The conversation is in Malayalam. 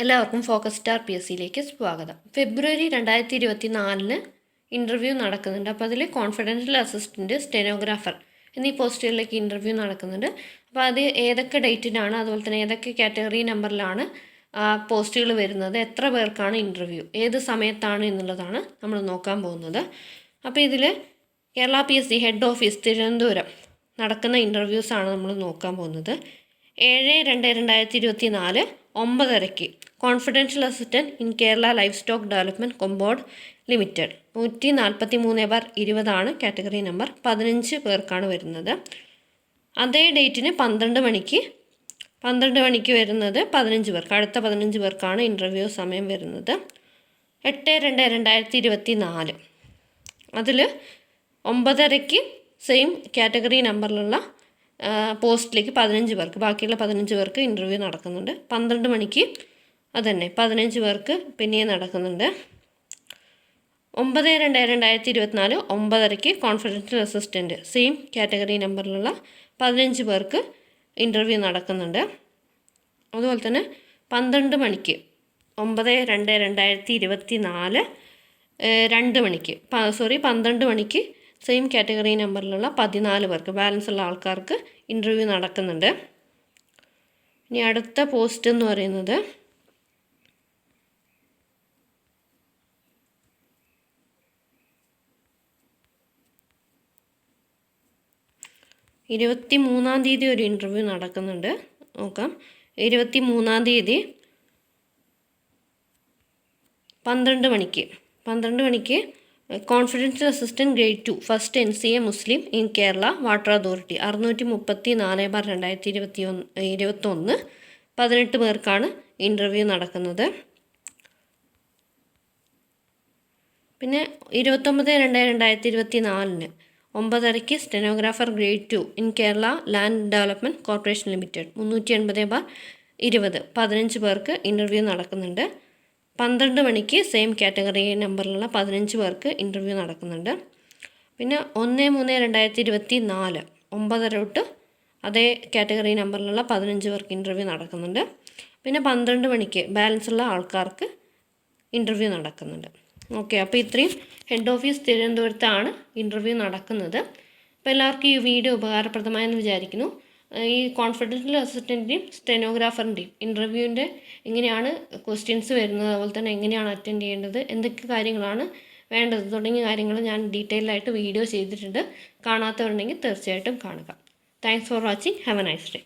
എല്ലാവർക്കും ഫോക്കസ് സ്റ്റാർ PSCയിലേക്ക് സ്വാഗതം. ഫെബ്രുവരി 2024 ഇൻ്റർവ്യൂ നടക്കുന്നുണ്ട്. അപ്പോൾ അതിൽ കോൺഫിഡൻഷ്യൽ അസിസ്റ്റൻറ്റ്, സ്റ്റെനോഗ്രാഫർ എന്നീ പോസ്റ്റുകളിലേക്ക് ഇൻ്റർവ്യൂ നടക്കുന്നുണ്ട്. അപ്പോൾ അത് ഏതൊക്കെ ഡേറ്റിനാണ്, അതുപോലെ തന്നെ ഏതൊക്കെ കാറ്റഗറി നമ്പറിലാണ് പോസ്റ്റുകൾ വരുന്നത്, എത്ര പേർക്കാണ് ഇൻ്റർവ്യൂ, ഏത് സമയത്താണ് എന്നുള്ളതാണ് നമ്മൾ നോക്കാൻ പോകുന്നത്. അപ്പോൾ ഇതിൽ Kerala PSC head office Thiruvananthapuram നടക്കുന്ന ഇൻ്റർവ്യൂസാണ് നമ്മൾ നോക്കാൻ പോകുന്നത്. 7/2/2024 9:30 confidential assistant in Kerala livestock development കൊമ്പോർഡ് ലിമിറ്റഡ് 143/20 കാറ്റഗറി നമ്പർ. 15 പേർക്കാണ് വരുന്നത്. അതേ ഡേറ്റിന് 12 മണിക്ക് വരുന്നത് 15 പേർക്ക്, അടുത്ത 15 പേർക്കാണ് ഇൻ്റർവ്യൂ സമയം വരുന്നത്. 8/2/2024 അതിൽ 9:30 സെയിം കാറ്റഗറി നമ്പറിലുള്ള പോസ്റ്റിലേക്ക് 15 പേർക്ക്, ബാക്കിയുള്ള 15 പേർക്ക് ഇൻ്റർവ്യൂ നടക്കുന്നുണ്ട്. 12 മണിക്ക് അതുതന്നെ 15 പേർക്ക് പിന്നെയും നടക്കുന്നുണ്ട്. 9/2/2024 9:30 കോൺഫിഡൻഷ്യൽ അസിസ്റ്റൻറ്റ് സെയിം കാറ്റഗറി നമ്പറിലുള്ള 15 പേർക്ക് ഇൻ്റർവ്യൂ നടക്കുന്നുണ്ട്. അതുപോലെ തന്നെ 12 മണിക്ക് 9/2/2024 12 മണിക്ക് സെയിം കാറ്റഗറി നമ്പറിലുള്ള 14 പേർക്ക്, ബാലൻസ് ഉള്ള ആൾക്കാർക്ക് ഇൻ്റർവ്യൂ നടക്കുന്നുണ്ട്. ഇനി അടുത്ത പോസ്റ്റ് എന്ന് പറയുന്നത് 23-ാം തീയതി ഒരു ഇൻ്റർവ്യൂ നടക്കുന്നുണ്ട്. നോക്കാം. 23-ാം തീയതി 12 മണിക്ക് confidential assistant grade 2 first NCA Muslim in Kerala water authority 634/2021 18 പേർക്കാണ് ഇൻ്റർവ്യൂ നടക്കുന്നത്. പിന്നെ 29/2/2024 9:30 stenographer grade 2 in Kerala land development corporation limited 380/20 15 പേർക്ക് ഇൻ്റർവ്യൂ നടക്കുന്നുണ്ട്. 12 മണിക്ക് സെയിം കാറ്റഗറി നമ്പറിലുള്ള 15 പേർക്ക് ഇൻ്റർവ്യൂ നടക്കുന്നുണ്ട്. പിന്നെ 1/3/2024 9:30 തൊട്ട് അതേ കാറ്റഗറി നമ്പറിലുള്ള 15 പേർക്ക് ഇൻ്റർവ്യൂ നടക്കുന്നുണ്ട്. പിന്നെ 12 മണിക്ക് ബാലൻസ് ഉള്ള ആൾക്കാർക്ക് ഇൻ്റർവ്യൂ നടക്കുന്നുണ്ട്. ഓക്കെ, അപ്പോൾ ഇത്രയും ഹെഡ് ഓഫീസ് തിരുവനന്തപുരത്താണ് ഇൻ്റർവ്യൂ നടക്കുന്നത്. അപ്പോൾ എല്ലാവർക്കും ഈ വീഡിയോ ഉപകാരപ്രദമായെന്ന് വിചാരിക്കുന്നു. ഈ കോൺഫിഡൻഷ്യൽ അസിസ്റ്റൻറ്റിൻ്റെയും സ്റ്റെനോഗ്രാഫറിൻ്റെയും ഇൻ്റർവ്യൂവിൻ്റെ എങ്ങനെയാണ് ക്വസ്റ്റ്യൻസ് വരുന്നത്, അതുപോലെ തന്നെ എങ്ങനെയാണ് അറ്റൻഡ് ചെയ്യേണ്ടത്, എന്തൊക്കെ കാര്യങ്ങളാണ് വേണ്ടത് തുടങ്ങിയ കാര്യങ്ങൾ ഞാൻ ഡീറ്റെയിൽ ആയിട്ട് വീഡിയോ ചെയ്തിട്ടുണ്ട്. കാണാത്തവരുണ്ടെങ്കിൽ തീർച്ചയായിട്ടും കാണുക. Thanks for watching. Have A nice day.